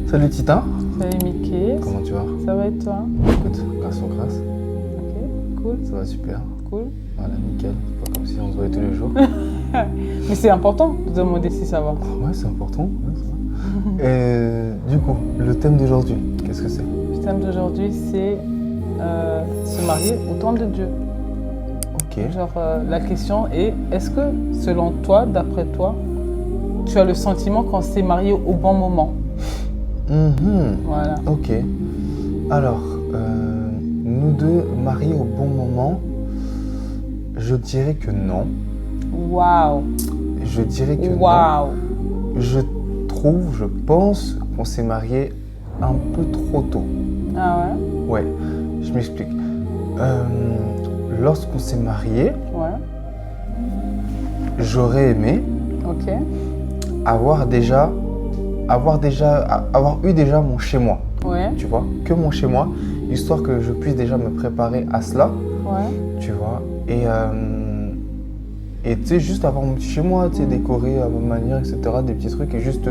Salut Tita. Salut Mickey. Comment tu vas? Ça va et toi? Écoute, grâce aux grâces. Ok, cool. Ça va super. Cool. Voilà, nickel. C'est pas comme si on se voyait tous les jours. Mais c'est important de demander si ça va. Ouais, c'est important. Ouais, ça va. Et du coup, le thème d'aujourd'hui, qu'est-ce que c'est? Le thème d'aujourd'hui, c'est se marier au temps de Dieu. Ok. Genre, la question est, est-ce que, selon toi, d'après toi, tu as le sentiment qu'on s'est marié au bon moment? Voilà. Ok. Alors, nous deux mariés au bon moment, je dirais que non. Waouh. Je dirais que non. Waouh. Je pense qu'on s'est marié un peu trop tôt. Ah ouais? Ouais, je m'explique. Lorsqu'on s'est marié, Ouais. j'aurais aimé Ok. avoir eu déjà mon chez-moi, Ouais. tu vois, que mon chez-moi, histoire que je puisse déjà me préparer à cela, Ouais. tu vois, et tu sais, juste avoir mon petit chez-moi, tu sais, décorer à ma manière, etc., des petits trucs, et juste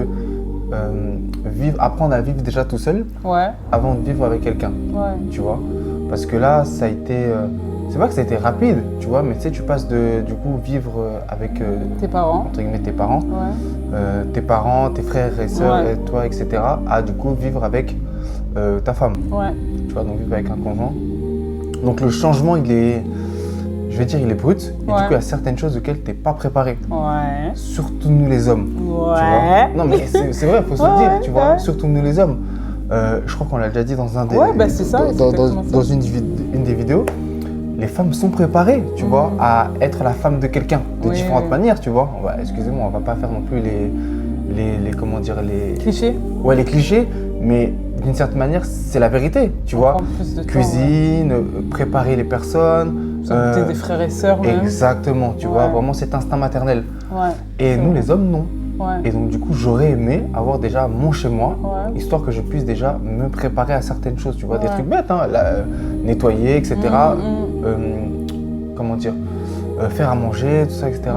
apprendre à vivre déjà tout seul, Ouais. avant de vivre avec quelqu'un, Ouais. tu vois, parce que là, ça a été, c'est pas que ça a été rapide, tu vois, mais tu sais, tu passes de, du coup, vivre avec, Tes parents? entre guillemets, tes parents, Ouais. tes parents, tes frères et sœurs, Ouais. et toi, etc., à du coup vivre avec ta femme. Ouais. Tu vois, donc vivre avec un conjoint. Donc le changement, il est brut. Et Ouais. du coup, il y a certaines choses auxquelles tu n'es pas préparé. Ouais. Surtout nous les hommes. Tu vois. Ouais. Non, mais c'est vrai, il faut se le Ouais, dire, tu vois. ouais. Surtout nous les hommes. Je crois qu'on l'a déjà dit dans un des. Ouais, bah c'est ça, c'est exactement ça. Dans une des vidéos. Les femmes sont préparées, tu vois, à être la femme de quelqu'un de Oui, différentes oui. manières, tu vois. Excusez-moi, on va pas faire non plus les comment dire, les Cliché? ouais, les clichés, mais d'une certaine manière, c'est la vérité, tu On vois. prend plus de temps, Cuisine, préparer les personnes. S'occuper des frères et sœurs même. Exactement, tu Ouais. vois, vraiment cet instinct maternel. Ouais. Et nous, les hommes, non. Ouais. Et donc, du coup, j'aurais aimé avoir déjà mon chez-moi, Ouais. histoire que je puisse déjà me préparer à certaines choses, tu vois, des Ouais. trucs bêtes, hein, nettoyer, etc. Comment dire, faire à manger, tout ça, etc.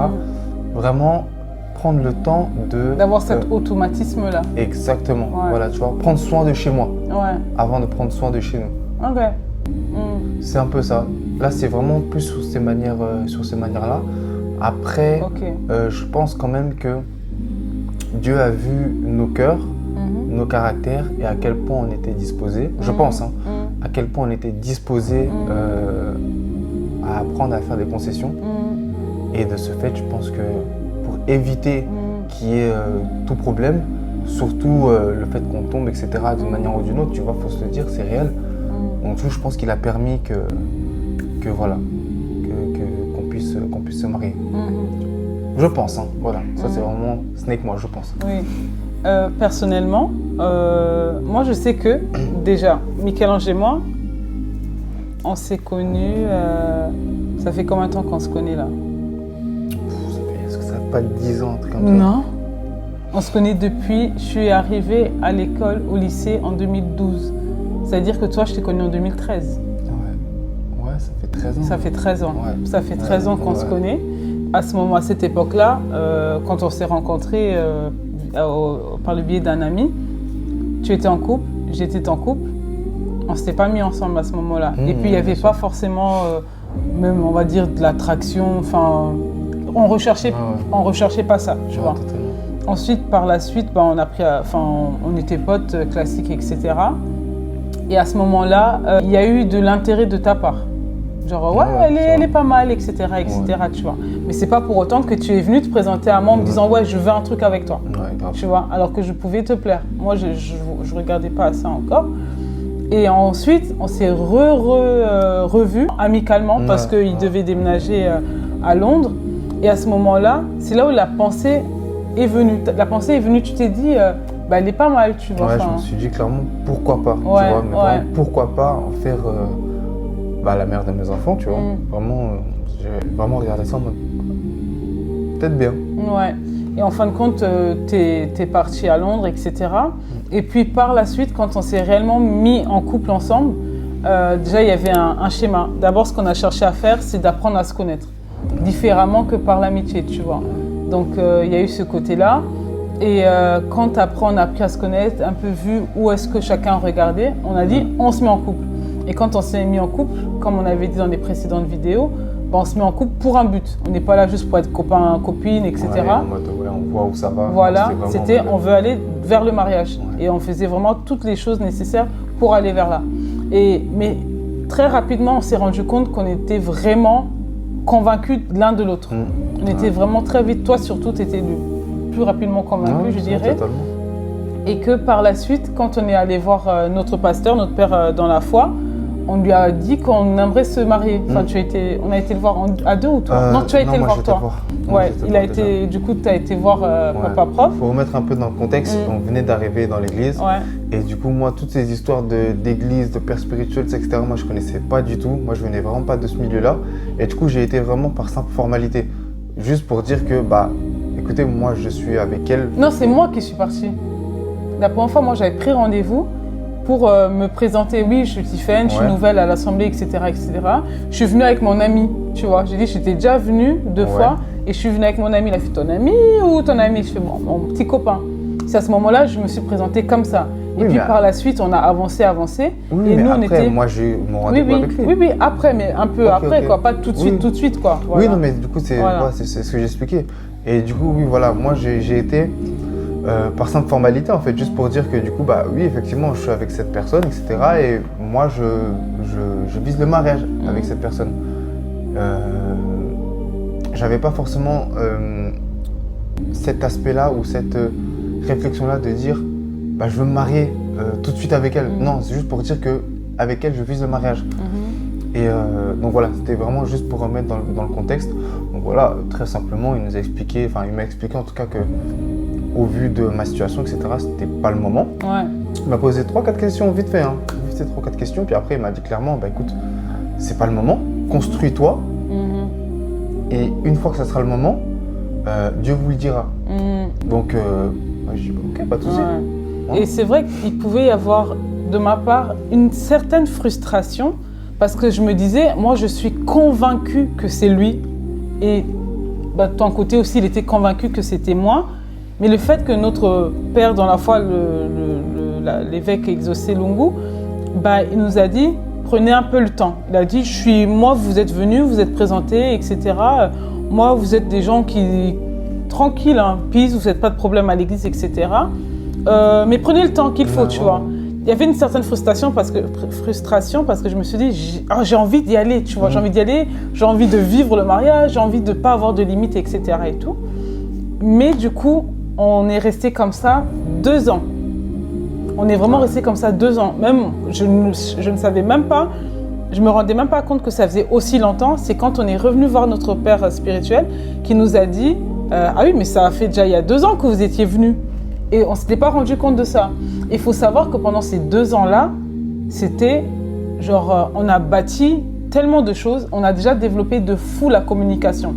Vraiment prendre le temps D'avoir cet automatisme-là. Exactement, Ouais. voilà, tu vois, prendre soin de chez moi Ouais. avant de prendre soin de chez nous. Ok. C'est un peu ça. Là, c'est vraiment plus sur ces manières-là. Après, Ok. je pense quand même que Dieu a vu nos cœurs, nos caractères et à quel point on était disposés. Je pense, hein, à quel point on était disposés à apprendre à faire des concessions. Et de ce fait, je pense que pour éviter qu'il y ait tout problème, surtout le fait qu'on tombe, etc., d'une manière ou d'une autre, tu vois, faut se le dire, c'est réel. Donc, je pense qu'il a permis qu'on puisse se marier. Je pense, hein, voilà. Ça, c'est vraiment, ce n'est que moi, je pense. Oui. Personnellement, moi je sais que déjà, Michel-Ange et moi, on s'est connus. Ça fait combien de temps qu'on se connaît là? Est-ce que ça fait pas 10 ans, un truc comme ça? Non. On se connaît depuis. Je suis arrivée à l'école, au lycée en 2012. C'est-à-dire que toi, je t'ai connue en 2013. Ouais, ça fait 13 ans. Ça fait 13 ans. Ouais. Ça fait 13 ans qu'on se connaît. À ce moment, à cette époque-là, quand on s'est rencontrés par le biais d'un ami, tu étais en couple, j'étais en couple. On ne s'était pas mis ensemble à ce moment-là. Et puis, il n'y avait pas forcément, même on va dire, de l'attraction. Enfin, on recherchait pas ça, tu vois. Totalement. Ensuite, par la suite, on a pris, on était potes classiques, etc. Et à ce moment-là, il y a eu de l'intérêt de ta part. Genre, ouais, elle est pas mal, etc., tu vois. Mais c'est pas pour autant que tu es venu te présenter à moi en me disant, ouais, je veux un truc avec toi. Ouais, grave. Tu vois, alors que je pouvais te plaire. Moi, je regardais pas à ça encore. Et ensuite, on s'est revus amicalement parce qu'il devait déménager à Londres. Et à ce moment-là, c'est là où la pensée est venue. La pensée est venue, tu t'es dit, elle est pas mal, tu vois. Ouais, je me suis dit clairement, pourquoi pas, tu Ouais, vois, mais ouais. vraiment, pourquoi pas en faire la mère de mes enfants, tu vois. Vraiment, j'ai vraiment regardé ça en mode, peut-être bien. Ouais. Et en fin de compte, t'es parti à Londres, etc. Et puis par la suite, quand on s'est réellement mis en couple ensemble, déjà il y avait un schéma. D'abord, ce qu'on a cherché à faire, c'est d'apprendre à se connaître différemment que par l'amitié, tu vois. Donc il y a eu ce côté-là. Et quand après on a appris à se connaître, un peu vu où est-ce que chacun regardait, on a dit on se met en couple. Et quand on s'est mis en couple, comme on avait dit dans les précédentes vidéos, on se met en couple pour un but. On n'est pas là juste pour être copain, copine, etc. Ouais, en mode, on voit où ça va. Voilà, on veut aller vers le mariage. Ouais. Et on faisait vraiment toutes les choses nécessaires pour aller vers là. Mais très rapidement, on s'est rendu compte qu'on était vraiment convaincus l'un de l'autre. On était vraiment très vite, toi surtout, tu étais le plus rapidement convaincu, je dirais. Totalement. Et que par la suite, quand on est allé voir notre pasteur, notre père dans la foi, on lui a dit qu'on aimerait se marier. Enfin, on a été le voir à deux ou toi? Non, tu as été le voir toi. Ouais, du coup, tu as été voir Papa Prof. Pour remettre un peu dans le contexte, on venait d'arriver dans l'église. Ouais. Et du coup, moi, toutes ces histoires d'église, de père spirituel, etc., moi, je ne connaissais pas du tout. Moi, je venais vraiment pas de ce milieu-là. Et du coup, j'ai été vraiment par simple formalité. Juste pour dire que, écoutez, moi, je suis avec elle. Non, c'est moi qui suis partie. La première fois, moi, j'avais pris rendez-vous pour me présenter. Oui, je suis Tiffen, je suis nouvelle à l'Assemblée, etc., etc. Je suis venue avec mon ami, tu vois. J'ai dit, j'étais déjà venue 2 fois et je suis venue avec mon ami. Il a fait, ton ami ou ton ami? Je fais, mon petit copain. C'est à ce moment-là, je me suis présentée comme ça. Et puis par la suite, on a avancé. Oui, et nous, on était... moi, j'ai eu mon rendez-vous avec lui. Oui, après, mais un peu après, quoi. Pas tout de suite, quoi. Voilà. Oui, non, mais du coup, c'est ce que j'expliquais. Et du coup, oui, voilà, moi, j'ai été... par simple formalité en fait, juste pour dire que du coup, oui, effectivement, je suis avec cette personne, etc. Et moi, je vise le mariage avec cette personne. J'avais pas forcément cet aspect-là ou cette réflexion-là de dire, je veux me marier tout de suite avec elle. Non, c'est juste pour dire que avec elle, je vise le mariage. Et donc voilà, c'était vraiment juste pour remettre dans le contexte. Donc voilà, très simplement, il m'a expliqué en tout cas que au vu de ma situation, etc., c'était pas le moment. Ouais. Il m'a posé 3-4 questions, vite fait, 3-4 questions, puis après il m'a dit clairement, écoute, c'est pas le moment, construis-toi, et une fois que ça sera le moment, Dieu vous le dira. Donc, j'ai dit, ok, pas de souci. Ouais. Et c'est vrai qu'il pouvait y avoir, de ma part, une certaine frustration, parce que je me disais, moi je suis convaincue que c'est lui, et de ton côté aussi, il était convaincu que c'était moi. Mais le fait que notre père dans la foi, l'évêque Exaucé Lungu, il nous a dit, prenez un peu le temps. Il a dit, moi vous êtes venus, vous êtes présentés, etc. Moi vous êtes des gens qui, tranquilles, peace, vous n'avez pas de problème à l'église, etc. Mais prenez le temps qu'il faut, tu vois. Il y avait une certaine frustration parce que je me suis dit, j'ai envie d'y aller, tu vois. J'ai envie d'y aller, j'ai envie de vivre le mariage, j'ai envie de ne pas avoir de limites, etc. et tout. Mais du coup, on est resté comme ça 2 ans. On est vraiment resté comme ça 2 ans. Même, je ne savais même pas, je me rendais même pas compte que ça faisait aussi longtemps. C'est quand on est revenu voir notre père spirituel qui nous a dit ah oui, mais ça a fait déjà il y a 2 ans que vous étiez venus. Et on ne s'était pas rendu compte de ça. Il faut savoir que pendant ces 2 ans-là, c'était genre, on a bâti tellement de choses. On a déjà développé de fou la communication.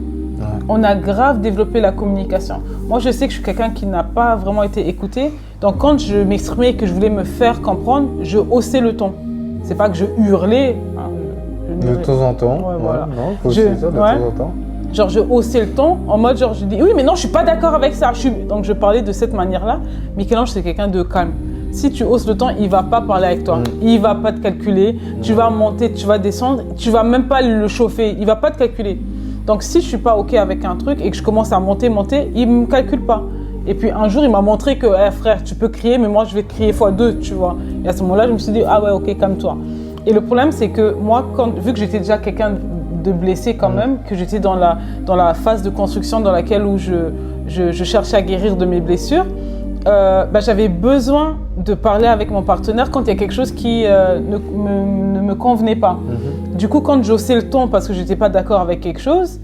On a grave développé la communication. Moi, je sais que je suis quelqu'un qui n'a pas vraiment été écouté. Donc, quand je m'exprimais et que je voulais me faire comprendre, je haussais le ton. C'est pas que je hurlais. De temps en temps. Ouais, voilà. Non, faut aussi ça de temps en temps. Genre, je haussais le ton en mode, genre, je dis oui, mais non, je suis pas d'accord avec ça. Donc, je parlais de cette manière-là. Michel-Ange, c'est quelqu'un de calme. Si tu hausses le ton, il va pas parler avec toi. Il va pas te calculer. Tu vas monter, tu vas descendre. Tu vas même pas le chauffer. Il va pas te calculer. Donc, si je suis pas OK avec un truc et que je commence à monter, il me calcule pas. Et puis, un jour, il m'a montré que, frère, tu peux crier, mais moi, je vais crier x2, tu vois. Et à ce moment-là, je me suis dit, ah ouais, OK, calme-toi. Et le problème, c'est que moi, vu que j'étais déjà quelqu'un de blessé quand même, que j'étais dans la phase de construction dans laquelle où je cherchais à guérir de mes blessures, j'avais besoin de parler avec mon partenaire quand il y a quelque chose qui ne me convenait pas. Du coup, quand j'haussais le ton parce que je n'étais pas d'accord avec quelque chose,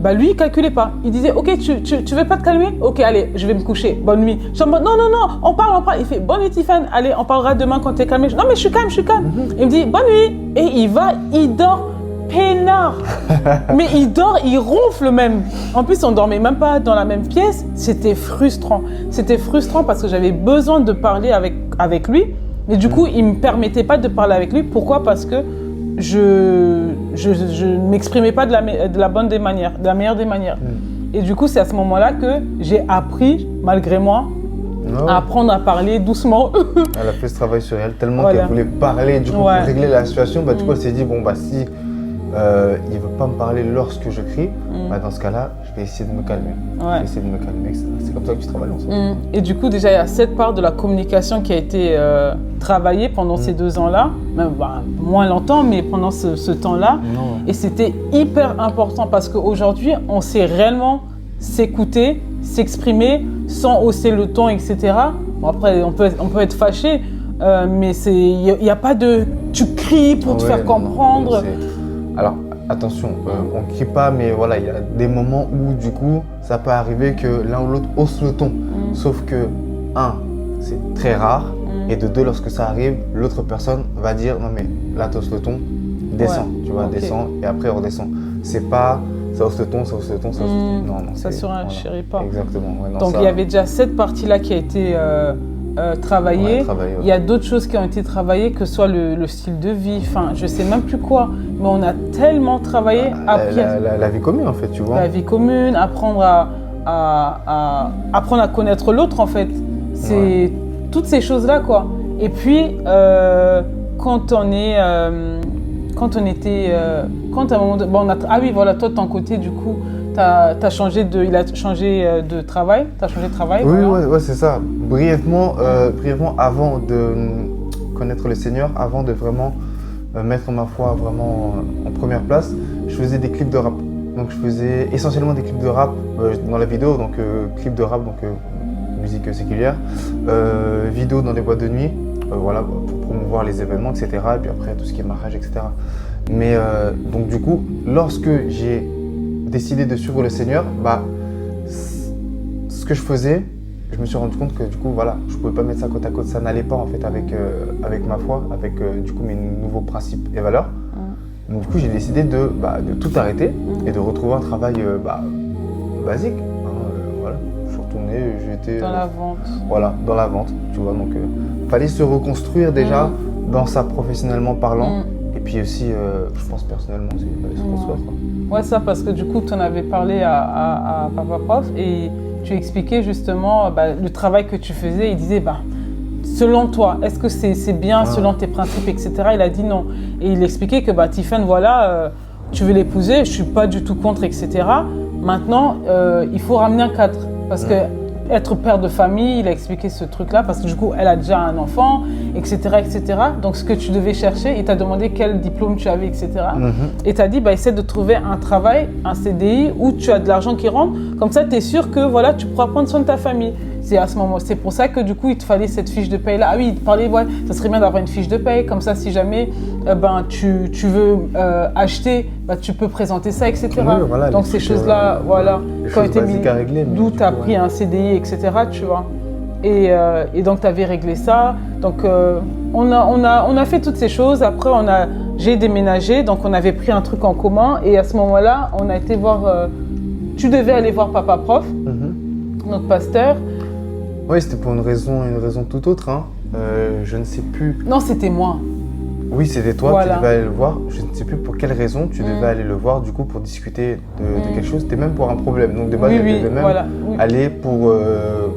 lui, il ne calculait pas. Il disait, OK, tu veux pas te calmer? OK, allez, je vais me coucher. Bonne nuit. Je suis en mode, non, on parle. Il fait, bonne nuit, Tiffen. Allez, on parlera demain quand tu es calmé. Non, mais je suis calme. Il me dit, bonne nuit. Et il dort peinard. Mais il dort, il ronfle même. En plus, on dormait même pas dans la même pièce. C'était frustrant. C'était frustrant parce que j'avais besoin de parler avec lui. Mais du coup, il ne me permettait pas de parler avec lui. Pourquoi? Parce que je ne m'exprimais pas de la meilleure des manières. Et du coup, c'est à ce moment-là que j'ai appris, malgré moi, à apprendre à parler doucement. Elle a fait ce travail sur elle tellement Voilà. qu'elle voulait parler du coup Ouais. pour régler la situation. Du coup, elle s'est dit bon bah si il ne veut pas me parler lorsque je crie, dans ce cas-là, je vais essayer de me calmer. Je vais essayer de me calmer. C'est comme ça que tu travailles ensemble. Et du coup, déjà, il y a cette part de la communication qui a été travaillée pendant ces 2 ans-là, même moins longtemps, mais pendant ce temps-là. Et c'était hyper important parce qu'aujourd'hui, on sait réellement s'écouter, s'exprimer sans hausser le ton, etc. Bon, après, on peut être fâché, mais il n'y a pas de tu cries pour te faire comprendre. Alors, attention, on ne crie pas, mais voilà, il y a des moments où, du coup, ça peut arriver que l'un ou l'autre hausse le ton. Sauf que, c'est très rare, et de 2, lorsque ça arrive, l'autre personne va dire, non mais là, tu hausses le ton, descends, tu vois, descends, et après, on redescend. C'est pas, ça hausse le ton, ça hausse le ton, ça hausse le ton. Non, ça surenchérit pas. Exactement. Ouais, non, donc, il y avait déjà cette partie-là qui a été travaillée. Il y a d'autres choses qui ont été travaillées, que ce soit le style de vie, enfin, je sais même plus quoi, mais on a tellement travaillé. La vie commune, en fait, tu vois. La vie commune, apprendre à connaître l'autre, en fait. C'est toutes ces choses-là, quoi. Et puis, quand à un moment ah oui, voilà, toi, de ton côté, du coup, il a changé de travail. Tu as changé de travail. Oui, voilà. ouais, c'est ça. Brièvement, avant de connaître le Seigneur, avant de vraiment mettre ma foi vraiment en première place, je faisais des clips de rap. Donc, je faisais essentiellement des clips de rap dans la vidéo, donc clips de rap, donc musique séculière, vidéo dans des boîtes de nuit, voilà, pour promouvoir les événements, etc. Et puis après, tout ce qui est mariage, etc. Mais donc, du coup, lorsque j'ai décidé de suivre le Seigneur, ce que je faisais, je me suis rendu compte que du coup, voilà, je ne pouvais pas mettre ça côte à côte. Ça n'allait pas en fait avec ma foi, avec du coup mes nouveaux principes et valeurs. Donc du coup, j'ai décidé de tout arrêter et de retrouver un travail basique. Voilà, je suis retourné, j'étais dans la vente. Voilà, dans la vente, tu vois. Donc, fallait se reconstruire déjà dans ça professionnellement parlant. Et puis aussi, je pense personnellement aussi, il fallait se construire. Ouais, ça, parce que du coup, tu en avais parlé à Papa Prof et tu expliquais justement le travail que tu faisais. Il disait, selon toi, est-ce que c'est bien selon tes principes, etc. Il a dit non. Et il expliquait que Tiffen, voilà, tu veux l'épouser, je ne suis pas du tout contre, etc. Maintenant, il faut ramener un cadre. Parce que être père de famille, il a expliqué ce truc-là, parce que du coup, elle a déjà un enfant, etc., etc. Donc, ce que tu devais chercher, il t'a demandé quel diplôme tu avais, etc. Et tu as dit, essaie de trouver un travail, un CDI, où tu as de l'argent qui rentre. Comme ça, tu es sûr que voilà, tu pourras prendre soin de ta famille. C'est à ce moment, c'est pour ça que du coup, il te fallait cette fiche de paye-là. Ah oui, il te parlait, ça serait bien d'avoir une fiche de paye. Comme ça, si jamais tu veux acheter, tu peux présenter ça, etc. Oui, voilà, donc ces choses-là, voilà, quand tu as réglé, d'où tu as pris un CDI, etc. Tu vois. Et donc, tu avais réglé ça. Donc, on a fait toutes ces choses. Après, j'ai déménagé, donc on avait pris un truc en commun. Et à ce moment-là, on a été voir. Tu devais aller voir Papa Prof, notre pasteur. Oui, c'était pour une raison tout autre. Je ne sais plus. Non, c'était moi. Oui, c'était toi, tu devais aller le voir. Je ne sais plus pour quelle raison tu devais aller le voir du coup pour discuter de quelque chose. C'était même pour un problème. Donc de base, je devais même aller pour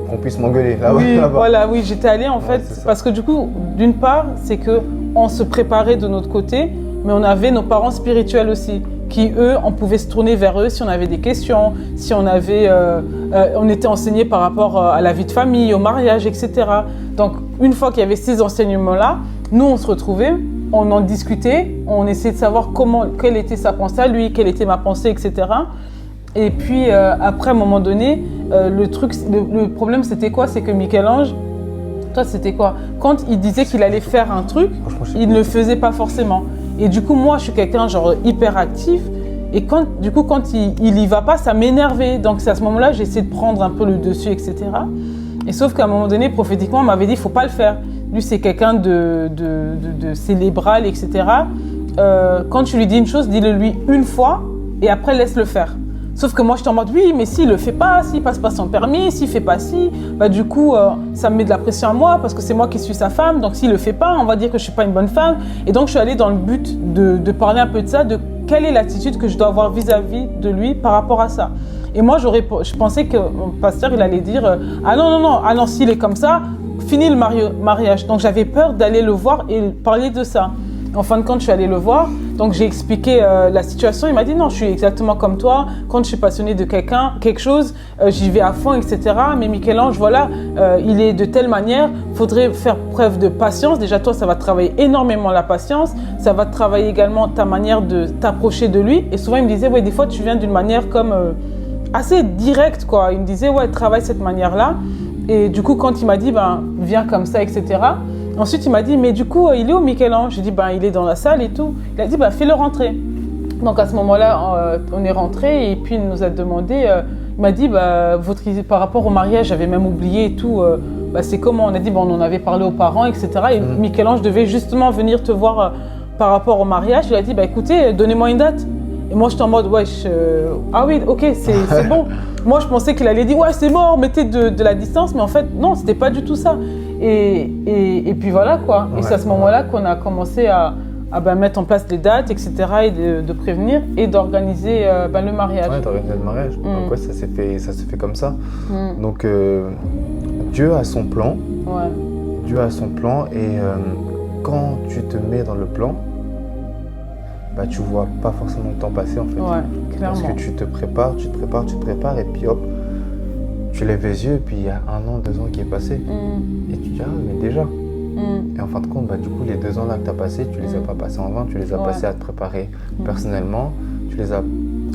qu'on puisse m'engueuler là-bas. Oui, j'étais allée en fait parce que du coup, d'une part, c'est qu'on se préparait de notre côté, mais on avait nos parents spirituels aussi, qui eux, on pouvait se tourner vers eux si on avait des questions, si on était enseigné par rapport à la vie de famille, au mariage, etc. Donc, une fois qu'il y avait ces enseignements-là, nous, on se retrouvait, on en discutait, on essayait de savoir quelle était sa pensée à lui, quelle était ma pensée, etc. Et puis, après, à un moment donné, le problème, c'était quoi? C'est que Michel-Ange, toi, c'était quoi? Quand il disait qu'il allait faire un truc, il ne le faisait pas forcément. Et du coup, moi, je suis quelqu'un genre hyper actif. Et quand il y va pas, ça m'énervait. Donc, c'est à ce moment-là, j'ai essayé de prendre un peu le dessus, etc. Et sauf qu'à un moment donné, prophétiquement, on m'avait dit, il faut pas le faire. Lui, c'est quelqu'un de célébral, etc. Quand tu lui dis une chose, dis-le lui une fois et après, laisse-le faire. Sauf que moi, je suis en mode, oui, mais s'il le fait pas, s'il passe pas son permis, s'il fait pas ci, du coup, ça me met de la pression à moi parce que c'est moi qui suis sa femme. Donc, s'il le fait pas, on va dire que je suis pas une bonne femme. Et donc, je suis allée dans le but de parler un peu de ça, de quelle est l'attitude que je dois avoir vis-à-vis de lui par rapport à ça. Et moi, je pensais que mon pasteur, il allait dire ah non, s'il est comme ça, fini le mariage. Donc j'avais peur d'aller le voir et parler de ça. En fin de compte, je suis allée le voir. Donc j'ai expliqué la situation. Il m'a dit non, je suis exactement comme toi. Quand je suis passionnée de quelque chose, j'y vais à fond, etc. Mais Michel-Ange, voilà, il est de telle manière. Il faudrait faire preuve de patience. Déjà, toi, ça va travailler énormément la patience. Ça va travailler également ta manière de t'approcher de lui. Et souvent, il me disait, ouais, des fois, tu viens d'une manière comme assez directe, quoi. Il me disait, ouais, travaille cette manière-là. Et du coup, quand il m'a dit, ben, viens comme ça, etc. Ensuite, il m'a dit, mais du coup, il est où Michel-Ange? J'ai dit, ben, il est dans la salle et tout. Il a dit, ben, fais-le rentrer. Donc, à ce moment-là, on est rentré et puis il nous a demandé, il m'a dit, bah, par rapport au mariage, j'avais même oublié et tout, bah, c'est comment? On a dit, bon, on en avait parlé aux parents, etc. Et Michel-Ange devait justement venir te voir par rapport au mariage. Il a dit, bah, écoutez, donnez-moi une date. Et moi, j'étais en mode, ouais, ah oui, ok, c'est bon. Moi, je pensais qu'il allait dire, ouais, c'est mort, mettez de la distance. Mais en fait, non, c'était pas du tout ça. Et puis voilà, quoi. Ouais, et c'est à ce moment-là qu'on a commencé à mettre en place les dates, etc. et de prévenir et d'organiser le mariage. Ouais, d'organiser le mariage. Donc ouais, ça s'est fait comme ça. Donc Dieu a son plan. Ouais. Dieu a son plan et quand tu te mets dans le plan, bah, tu vois pas forcément le temps passer en fait. Ouais, clairement. Parce que tu te prépares et puis hop, tu lèves les yeux et puis il y a 1 an, 2 ans qui est passé. Et tu dis, ah mais déjà. Et en fin de compte, bah, du coup, les 2 ans là que tu as passés, tu les as pas passés en vain, tu les as passés à te préparer personnellement, tu les as...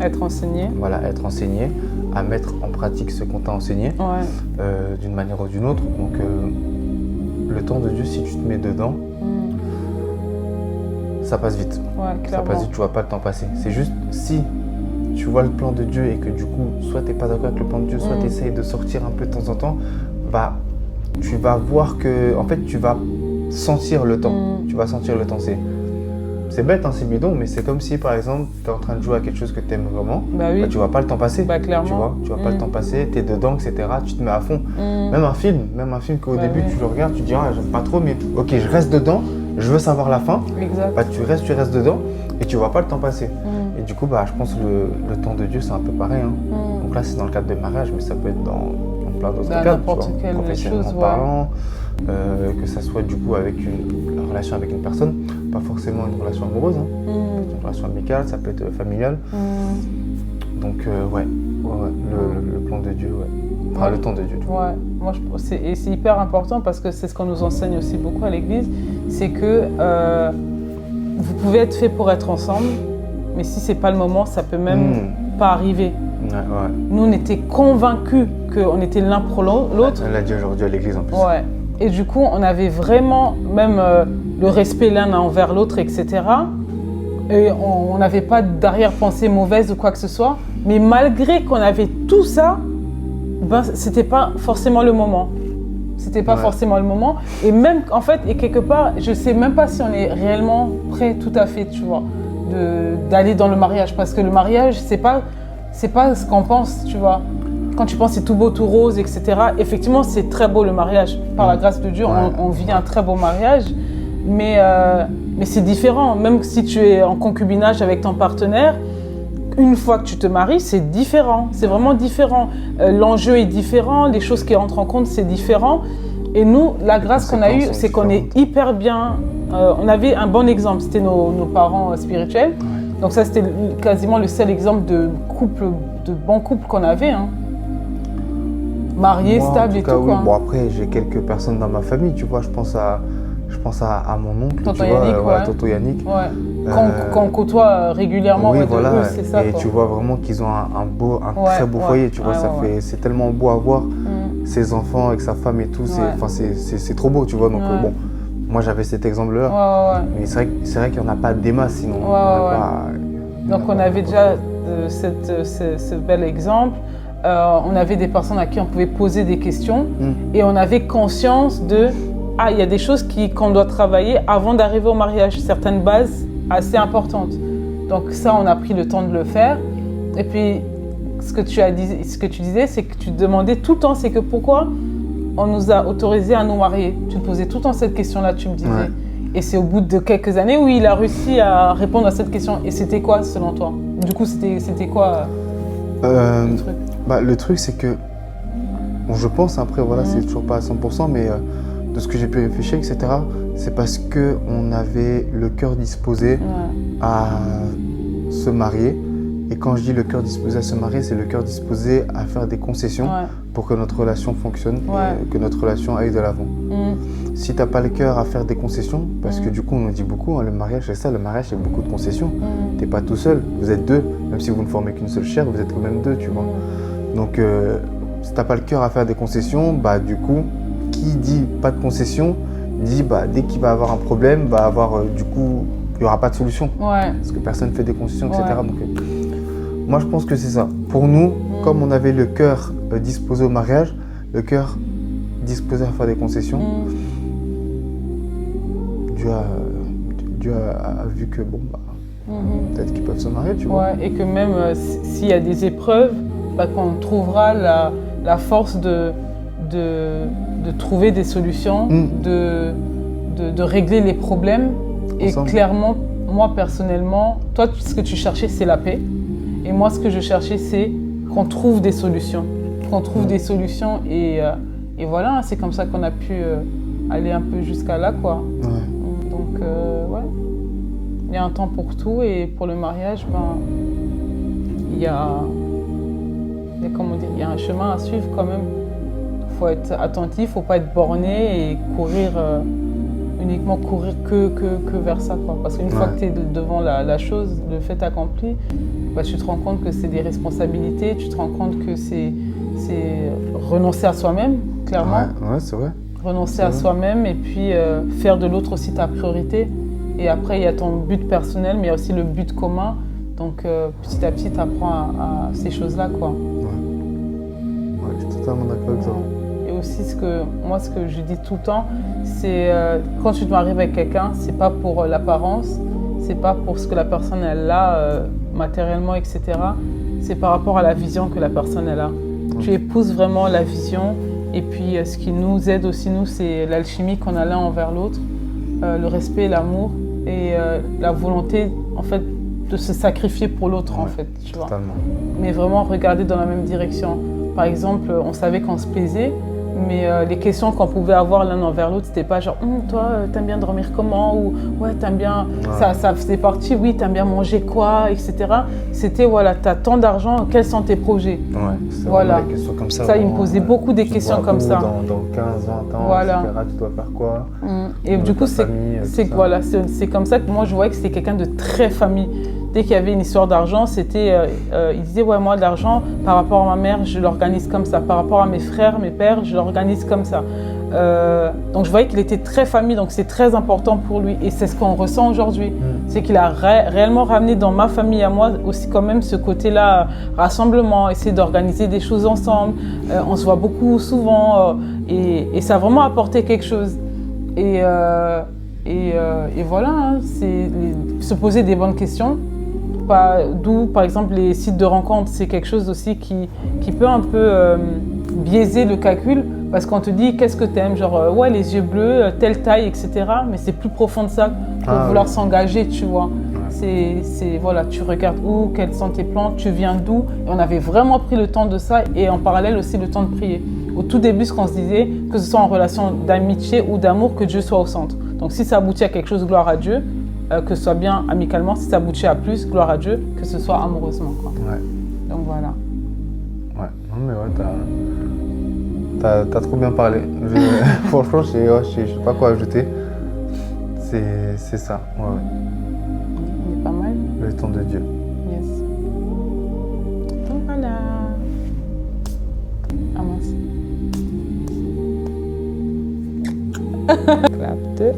Être enseigné. Voilà, être enseigné, à mettre en pratique ce qu'on t'a enseigné, d'une manière ou d'une autre. Donc, le temps de Dieu, si tu te mets dedans, ça passe vite. Ouais, ça passe vite, tu vois pas le temps passer. C'est juste si tu vois le plan de Dieu et que du coup, soit tu n'es pas d'accord avec le plan de Dieu, soit tu essayes de sortir un peu de temps en temps, bah, tu vas voir que, en fait, tu vas sentir le temps. Tu vas sentir le temps. C'est bête, hein, c'est bidon, mais c'est comme si, par exemple, tu es en train de jouer à quelque chose que tu aimes vraiment, bah, tu vois pas le temps passer. Bah, clairement. Tu vois pas le temps passer, tu es dedans, etc. Tu te mets à fond. Même un film qu'au début, tu le regardes, tu te dis, ah, j'aime pas trop, mais ok, je reste dedans, je veux savoir la fin. Exact. Bah, tu restes dedans et tu vois pas le temps passer. Et du coup, bah, je pense que le temps de Dieu, c'est un peu pareil. Hein. Donc là, c'est dans le cadre de mariage, mais ça peut être dans plein d'autres cadres, professionnellement parlant, que ça soit du coup avec une relation avec une personne, pas forcément une relation amoureuse, hein. Une relation amicale, ça peut être familiale. Donc le plan de Dieu, enfin le temps de Dieu. Ouais, moi c'est hyper important parce que c'est ce qu'on nous enseigne aussi beaucoup à l'église, c'est que vous pouvez être fait pour être ensemble, mais si c'est pas le moment, ça peut même pas arriver. Nous, on était convaincus qu'on était l'un pour l'autre. On l'a dit aujourd'hui à l'église en plus. Ouais. Et du coup, on avait vraiment même le respect l'un envers l'autre, etc. Et on n'avait pas d'arrière-pensée mauvaise ou quoi que ce soit. Mais malgré qu'on avait tout ça, ben, c'était pas forcément le moment. C'était pas forcément le moment. Et même, en fait, et quelque part, je sais même pas si on est réellement prêt tout à fait, tu vois, d'aller dans le mariage. Parce que le mariage, c'est pas ce qu'on pense, tu vois. Quand tu penses c'est tout beau, tout rose, etc. Effectivement, c'est très beau le mariage. Par la grâce de Dieu, on vit un très beau mariage. Mais c'est différent. Même si tu es en concubinage avec ton partenaire, une fois que tu te maries, c'est différent. C'est vraiment différent. L'enjeu est différent. Les choses qui rentrent en compte, c'est différent. Et nous, la grâce qu'on a eue, c'est qu'on est hyper bien... on avait un bon exemple. C'était nos parents spirituels. Donc ça, c'était quasiment le seul exemple de bon couple qu'on avait. Hein. Marié, stable et tout. Oui. Bon, après, j'ai quelques personnes dans ma famille, tu vois. Je pense à mon oncle, Tonton Yannick, Tonton Yannick. Qu'on côtoie régulièrement. Oui, voilà. Eux, c'est ça, et tu vois vraiment qu'ils ont un très beau foyer, tu vois. C'est tellement beau à voir. Ses enfants avec sa femme et tout, c'est trop beau, tu vois. Donc bon, moi j'avais cet exemple-là. Mais c'est vrai qu'il n'y en a pas des masses sinon. Donc on avait déjà ce bel exemple. On avait des personnes à qui on pouvait poser des questions et on avait conscience il y a des choses qu'on doit travailler avant d'arriver au mariage, certaines bases assez importantes. Donc ça, on a pris le temps de le faire. Et puis, ce que tu disais, c'est que tu demandais tout le temps, c'est que pourquoi on nous a autorisés à nous marier. Tu te posais tout le temps cette question-là, tu me disais. Ouais. Et c'est au bout de quelques années où il a réussi à répondre à cette question. Et c'était quoi, selon toi? Du coup, c'était quoi le truc? Le truc, c'est que, bon, je pense, après, voilà, c'est toujours pas à 100%, mais de ce que j'ai pu réfléchir, etc., c'est parce qu'on avait le cœur disposé à se marier. Et quand je dis le cœur disposé à se marier, c'est le cœur disposé à faire des concessions pour que notre relation fonctionne et que notre relation aille de l'avant. Si tu n'as pas le cœur à faire des concessions, parce que du coup, on nous dit beaucoup, hein, le mariage, c'est ça, le mariage, c'est beaucoup de concessions. Tu n'es pas tout seul, vous êtes deux. Même si vous ne formez qu'une seule chair, vous êtes quand même deux, tu vois. Donc, si tu n'as pas le cœur à faire des concessions, du coup, qui dit pas de concessions, dit dès qu'il va avoir un problème, du coup, il n'y aura pas de solution. Parce que personne ne fait des concessions, etc. Donc, moi, je pense que c'est ça. Pour nous, comme on avait le cœur disposé au mariage, le cœur disposé à faire des concessions, Dieu a vu que peut-être qu'ils peuvent se marier, tu vois. Et que même s'il y a des épreuves, qu'on trouvera la force de trouver des solutions, de régler les problèmes. Et clairement, moi personnellement, toi, ce que tu cherchais, c'est la paix. Et moi, ce que je cherchais, c'est qu'on trouve des solutions. Qu'on trouve des solutions. Et voilà, c'est comme ça qu'on a pu aller un peu jusqu'à là, quoi. Donc, il y a un temps pour tout. Et pour le mariage, il y a un chemin à suivre quand même. Il faut être attentif, il ne faut pas être borné et uniquement courir que vers ça, quoi. Parce qu'une fois que tu es devant la chose, le fait accompli, tu te rends compte que c'est des responsabilités, tu te rends compte que c'est renoncer à soi-même, clairement. Ouais, c'est vrai. Renoncer à soi-même et puis faire de l'autre aussi ta priorité. Et après, il y a ton but personnel, mais il y a aussi le but commun. Donc, petit à petit, tu apprends à ces choses-là, quoi. Ouais, je suis totalement d'accord avec ça. Et aussi, ce que je dis tout le temps, c'est quand tu te maries avec quelqu'un, c'est pas pour l'apparence, c'est pas pour ce que la personne elle a matériellement, etc. C'est par rapport à la vision que la personne elle a. Tu épouses vraiment la vision. Et puis, ce qui nous aide aussi, nous, c'est l'alchimie qu'on a l'un envers l'autre, le respect, l'amour et la volonté, en fait, de se sacrifier pour l'autre, en fait, tu vois. Mais vraiment regarder dans la même direction. Par exemple, on savait qu'on se plaisait, mais les questions qu'on pouvait avoir l'un envers l'autre, c'était pas genre toi, t'aimes bien dormir comment, ou ouais, t'aimes bien. Ça faisait partie, oui, t'aimes bien manger quoi, etc. C'était voilà, t'as tant d'argent, quels sont tes projets? C'est voilà. Des questions comme ça. Ça, il me posait beaucoup des questions comme ça. Dans 15, 20 ans, etc., tu dois faire quoi? Et du coup, c'est comme ça que moi, je voyais que c'était quelqu'un de très famille. Dès qu'il y avait une histoire d'argent, il disait, ouais, moi, l'argent, par rapport à ma mère, je l'organise comme ça. Par rapport à mes frères, mes pères, je l'organise comme ça. Donc, je voyais qu'il était très famille, donc c'est très important pour lui. Et c'est ce qu'on ressent aujourd'hui. C'est qu'il a réellement ramené dans ma famille à moi aussi quand même ce côté-là, rassemblement, essayer d'organiser des choses ensemble. On se voit beaucoup, souvent, et ça a vraiment apporté quelque chose. Et voilà, hein, c'est se poser des bonnes questions. D'où, par exemple, les sites de rencontres, c'est quelque chose aussi qui peut un peu biaiser le calcul, parce qu'on te dit qu'est-ce que tu aimes, genre ouais, les yeux bleus, telle taille, etc. Mais c'est plus profond de ça pour vouloir s'engager, tu vois. Voilà, tu regardes où, quels sont tes plans, tu viens d'où. Et on avait vraiment pris le temps de ça et en parallèle aussi le temps de prier. Au tout début, ce qu'on se disait, que ce soit en relation d'amitié ou d'amour, que Dieu soit au centre. Donc si ça aboutit à quelque chose, gloire à Dieu. Que ce soit bien amicalement, si ça aboutit à plus, gloire à Dieu, que ce soit amoureusement, quoi. Donc voilà. Ouais, non mais t'as trop bien parlé. Franchement, je sais pas quoi ajouter. C'est ça, Il est pas mal. Le temps de Dieu. Yes. Donc voilà. Ah mince. Clap 2.